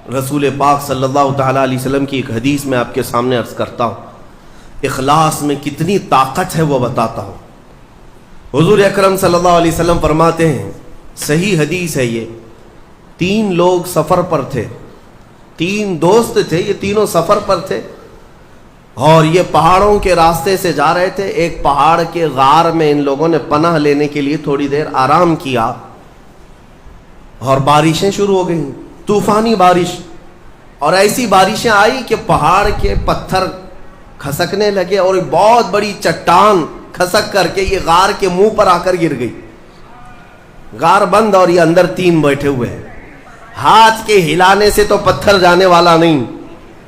رسول پاک صلی اللہ تعالیٰ علیہ وسلم کی ایک حدیث میں آپ کے سامنے عرض کرتا ہوں، اخلاص میں کتنی طاقت ہے وہ بتاتا ہوں۔ حضور اکرم صلی اللہ علیہ وسلم فرماتے ہیں، صحیح حدیث ہے یہ، 3 لوگ سفر پر تھے، 3 دوست تھے، یہ تینوں سفر پر تھے اور یہ پہاڑوں کے راستے سے جا رہے تھے۔ ایک پہاڑ کے غار میں ان لوگوں نے پناہ لینے کے لیے تھوڑی دیر آرام کیا اور بارشیں شروع ہو گئیں، طوفانی بارش، اور ایسی بارشیں آئی کہ پہاڑ کے پتھر کھسکنے لگے اور ایک بہت بڑی چٹان کھسک کر کے یہ غار کے منہ پر آ کر گر گئی۔ غار بند اور یہ اندر 3 بیٹھے ہوئے ہیں، ہاتھ کے ہلانے سے تو پتھر جانے والا نہیں،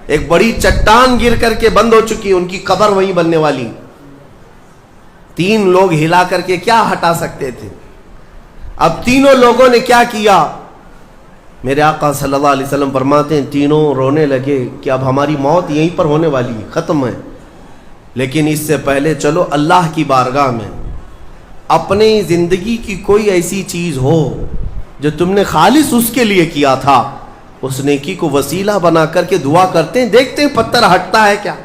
ایک بڑی چٹان گر کر کے بند ہو چکی، ان کی قبر وہیں بننے والی۔ 3 لوگ ہلا کر کے کیا ہٹا سکتے تھے؟ اب تینوں لوگوں نے کیا کیا؟ میرے آقا صلی اللہ علیہ وسلم فرماتے ہیں تینوں رونے لگے کہ اب ہماری موت یہیں پر ہونے والی ہے، ختم ہے، لیکن اس سے پہلے چلو اللہ کی بارگاہ میں اپنی زندگی کی کوئی ایسی چیز ہو جو تم نے خالص اس کے لیے کیا تھا، اس نیکی کو وسیلہ بنا کر کے دعا کرتے ہیں، دیکھتے ہیں پتھر ہٹتا ہے کیا۔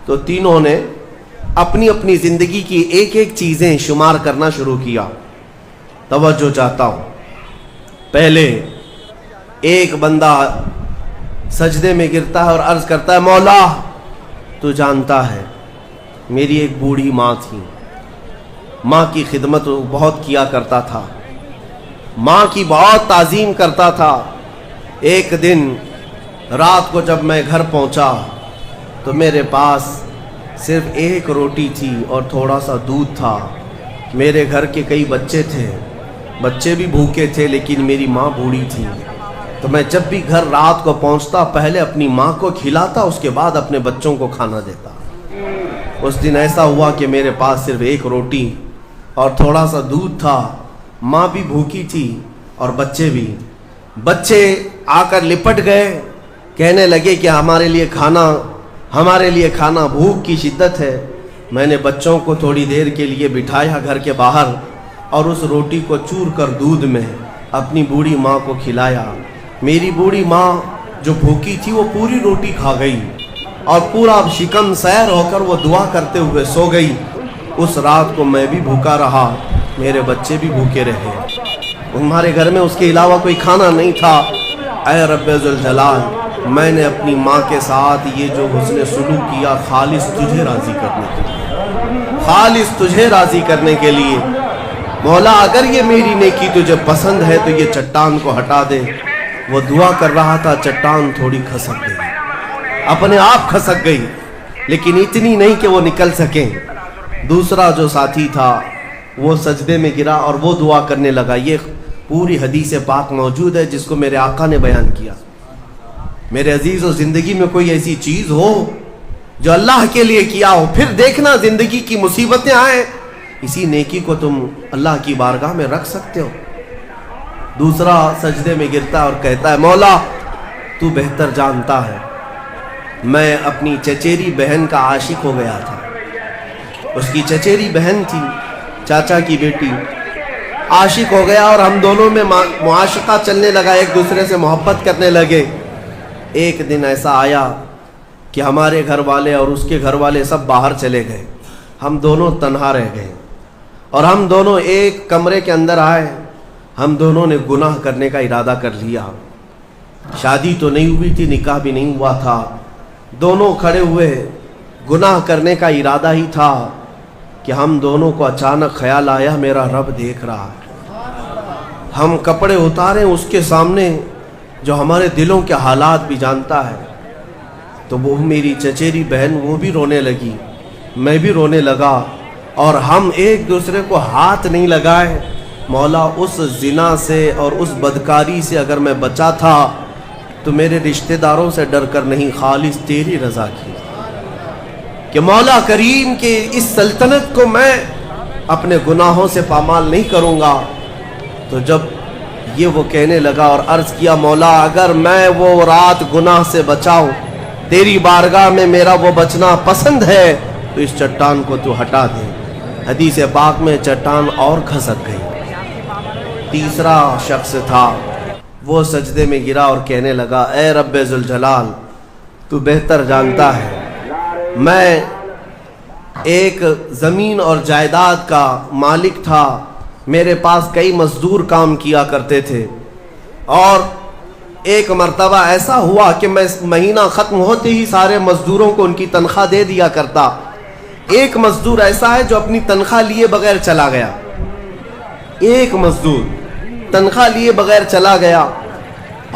تو تینوں نے اپنی اپنی زندگی کی ایک ایک چیزیں شمار کرنا شروع کیا۔ توجہ چاہتا ہوں، پہلے ایک بندہ سجدے میں گرتا ہے اور عرض کرتا ہے، مولا تو جانتا ہے میری ایک بوڑھی ماں تھی، ماں کی خدمت بہت کیا کرتا تھا، ماں کی بہت تعظیم کرتا تھا۔ ایک دن رات کو جب میں گھر پہنچا تو میرے پاس صرف 1 روٹی تھی اور تھوڑا سا دودھ تھا۔ میرے گھر کے کئی بچے تھے، بچے بھی بھوکے تھے، لیکن میری ماں بوڑھی تھی، تو میں جب بھی گھر رات کو پہنچتا پہلے اپنی ماں کو کھلاتا، اس کے بعد اپنے بچوں کو کھانا دیتا۔ اس دن ایسا ہوا کہ میرے پاس صرف 1 روٹی اور تھوڑا سا دودھ تھا، ماں بھی بھوکی تھی اور بچے بھی۔ بچے آ کر لپٹ گئے، کہنے لگے کہ ہمارے لیے کھانا، بھوک کی شدت ہے۔ میں نے بچوں کو تھوڑی دیر کے لیے بٹھایا گھر کے باہر اور اس روٹی کو چور کر دودھ میں اپنی بوڑھی ماں کو کھلایا۔ میری بوڑھی ماں جو بھوکی تھی وہ پوری روٹی کھا گئی اور پورا شکم سیر ہو کر وہ دعا کرتے ہوئے سو گئی۔ اس رات کو میں بھی بھوکا رہا، میرے بچے بھی بھوکے رہے، ہمارے گھر میں اس کے علاوہ کوئی کھانا نہیں تھا۔ اے رب ذوالجلال، میں نے اپنی ماں کے ساتھ یہ جو حسن سلوک کیا خالص تجھے راضی کرنے کے لیے، خالص تجھے راضی کرنے کے لیے۔ مولا اگر یہ میری نیکی تجھے پسند ہے تو یہ چٹان کو ہٹا دے۔ وہ دعا کر رہا تھا، چٹان تھوڑی کھسک گئی، اپنے آپ کھسک گئی، لیکن اتنی نہیں کہ وہ نکل سکیں۔ دوسرا جو ساتھی تھا وہ سجدے میں گرا اور وہ دعا کرنے لگا۔ یہ پوری حدیث پاک موجود ہے جس کو میرے آقا نے بیان کیا۔ میرے عزیزو، زندگی میں کوئی ایسی چیز ہو جو اللہ کے لیے کیا ہو، پھر دیکھنا زندگی کی مصیبتیں آئیں، اسی نیکی کو تم اللہ کی بارگاہ میں رکھ سکتے ہو۔ دوسرا سجدے میں گرتا اور کہتا ہے، مولا تو بہتر جانتا ہے میں اپنی چچیری بہن کا عاشق ہو گیا تھا۔ اس کی چچیری بہن تھی، چاچا کی بیٹی، عاشق ہو گیا اور ہم دونوں میں معاشقہ چلنے لگا، ایک دوسرے سے محبت کرنے لگے۔ ایک دن ایسا آیا کہ ہمارے گھر والے اور اس کے گھر والے سب باہر چلے گئے، ہم دونوں تنہا رہ گئے اور ہم دونوں ایک کمرے کے اندر آئے۔ ہم دونوں نے گناہ کرنے کا ارادہ کر لیا۔ شادی تو نہیں ہوئی تھی، نکاح بھی نہیں ہوا تھا، دونوں کھڑے ہوئے، گناہ کرنے کا ارادہ ہی تھا کہ ہم دونوں کو اچانک خیال آیا میرا رب دیکھ رہا ہے۔ ہم کپڑے اتارے اس کے سامنے جو ہمارے دلوں کے حالات بھی جانتا ہے، تو وہ میری چچیری بہن وہ بھی رونے لگی، میں بھی رونے لگا اور ہم ایک دوسرے کو ہاتھ نہیں لگائے۔ مولا اس زنا سے اور اس بدکاری سے اگر میں بچا تھا تو میرے رشتہ داروں سے ڈر کر نہیں، خالص تیری رضا کی، کہ مولا کریم کے اس سلطنت کو میں اپنے گناہوں سے پامال نہیں کروں گا۔ تو جب یہ وہ کہنے لگا اور عرض کیا، مولا اگر میں وہ رات گناہ سے بچاؤں، تیری بارگاہ میں میرا وہ بچنا پسند ہے، تو اس چٹان کو تو ہٹا دے۔ حدیث پاک میں چٹان اور کھسک گئی۔ تیسرا شخص تھا وہ سجدے میں گرا اور کہنے لگا اے رب ذوالجلال تو بہتر جانتا ہے میں ایک زمین اور جائیداد کا مالک تھا، میرے پاس کئی مزدور کام کیا کرتے تھے، اور ایک مرتبہ ایسا ہوا کہ میں مہینہ ختم ہوتے ہی سارے مزدوروں کو ان کی تنخواہ دے دیا کرتا۔ ایک مزدور ایسا ہے جو اپنی تنخواہ لیے بغیر چلا گیا، ایک مزدور تنخواہ لیے بغیر چلا گیا،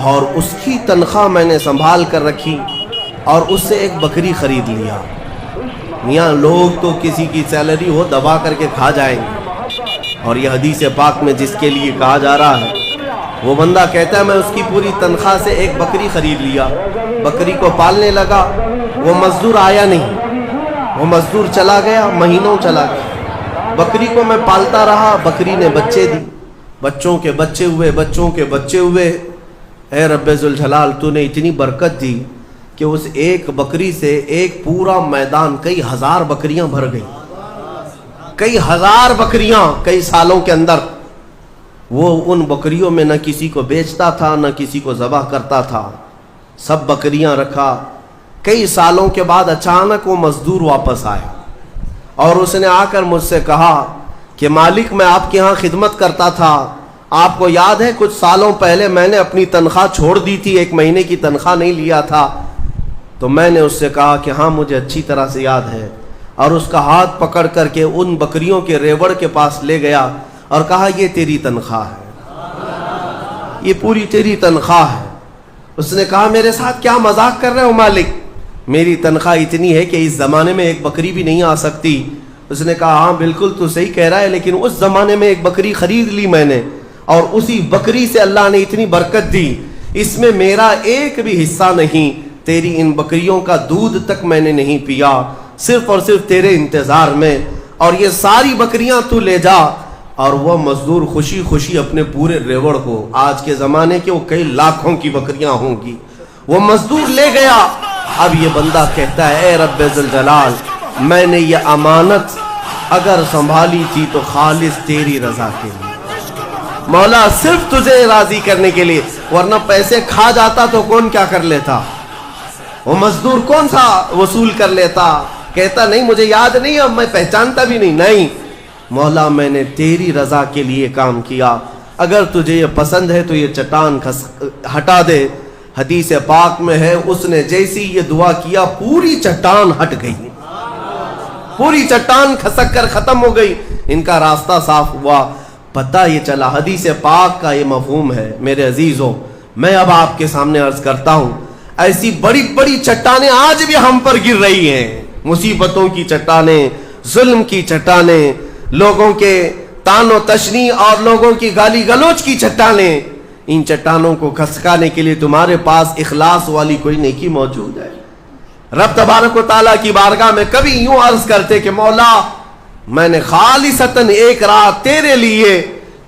اور اس کی تنخواہ میں نے سنبھال کر رکھی اور اس سے ایک بکری خرید لیا۔ میاں لوگ تو کسی کی سیلری ہو دبا کر کے کھا جائیں گے، اور یہ حدیث پاک میں جس کے لیے کہا جا رہا ہے وہ بندہ کہتا ہے میں اس کی پوری تنخواہ سے ایک بکری خرید لیا، بکری کو پالنے لگا، وہ مزدور آیا نہیں، وہ مزدور چلا گیا، مہینوں چلا گیا، بکری کو میں پالتا رہا، بکری نے بچے دی، بچوں کے بچے ہوئے، بچوں کے بچے ہوئے۔ اے رب ذوالجلال تو نے اتنی برکت دی کہ اس ایک بکری سے ایک پورا میدان کئی ہزار بکریاں بھر گئی، کئی ہزار بکریاں کئی سالوں کے اندر۔ وہ ان بکریوں میں نہ کسی کو بیچتا تھا نہ کسی کو ذبح کرتا تھا، سب بکریاں رکھا۔ کئی سالوں کے بعد اچانک وہ مزدور واپس آیا اور اس نے آ کر مجھ سے کہا کہ مالک میں آپ کے ہاں خدمت کرتا تھا، آپ کو یاد ہے کچھ سالوں پہلے میں نے اپنی تنخواہ چھوڑ دی تھی، ایک مہینے کی تنخواہ نہیں لیا تھا۔ تو میں نے اس سے کہا کہ ہاں مجھے اچھی طرح سے یاد ہے، اور اس کا ہاتھ پکڑ کر کے ان بکریوں کے ریوڑ کے پاس لے گیا اور کہا یہ تیری تنخواہ ہے، یہ پوری تیری تنخواہ ہے۔ اس نے کہا میرے ساتھ کیا مذاق کر رہے ہو مالک، میری تنخواہ اتنی ہے کہ اس زمانے میں ایک بکری بھی نہیں آ سکتی۔ اس نے کہا ہاں بالکل تو صحیح کہہ رہا ہے، لیکن اس زمانے میں ایک بکری خرید لی میں نے، اور اسی بکری سے اللہ نے اتنی برکت دی، اس میں میرا ایک بھی حصہ نہیں، تیری ان بکریوں کا دودھ تک میں نے نہیں پیا، صرف اور صرف تیرے انتظار میں، اور یہ ساری بکریاں تو لے جا۔ اور وہ مزدور خوشی خوشی اپنے پورے ریوڑ کو، آج کے زمانے کے وہ کئی لاکھوں کی بکریاں ہوں گی، وہ مزدور لے گیا۔ اب یہ بندہ کہتا ہے اے رب ذوالجلال میں نے یہ امانت اگر سنبھالی تھی تو خالص تیری رضا کے لیے، مولا صرف تجھے راضی کرنے کے لیے، ورنہ پیسے کھا جاتا تو کون کیا کر لیتا، وہ مزدور کون سا وصول کر لیتا۔ کہتا نہیں مجھے یاد نہیں، اب میں پہچانتا بھی نہیں، نہیں مولا میں نے تیری رضا کے لیے کام کیا، اگر تجھے یہ پسند ہے تو یہ چٹان ہٹا دے۔ حدیث پاک میں ہے اس نے جیسی یہ دعا کیا پوری چٹان ہٹ گئی، پوری چٹان کھسک کر ختم ہو گئی، ان کا راستہ صاف ہوا۔ پتہ یہ چلا حدیث پاک کا یہ مفہوم ہے۔ میرے عزیزوں میں اب آپ کے سامنے عرض کرتا ہوں، ایسی بڑی بڑی چٹانیں آج بھی ہم پر گر رہی ہیں، مصیبتوں کی چٹانیں، ظلم کی چٹانیں، لوگوں کے تان و تشنی اور لوگوں کی گالی گلوچ کی چٹانیں۔ ان چٹانوں کو کھسکانے کے لیے تمہارے پاس اخلاص والی کوئی نیکی موجود ہے؟ رب تبارک و تعالیٰ کی بارگاہ میں کبھی یوں عرض کرتے کہ مولا میں نے خالصتاً ایک رات تیرے لیے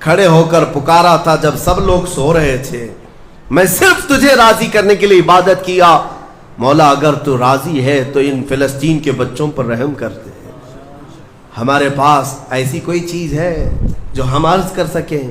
کھڑے ہو کر پکارا تھا جب سب لوگ سو رہے تھے، میں صرف تجھے راضی کرنے کے لیے عبادت کیا، مولا اگر تو راضی ہے تو ان فلسطین کے بچوں پر رحم کر دے۔ ہمارے پاس ایسی کوئی چیز ہے جو ہم عرض کر سکیں؟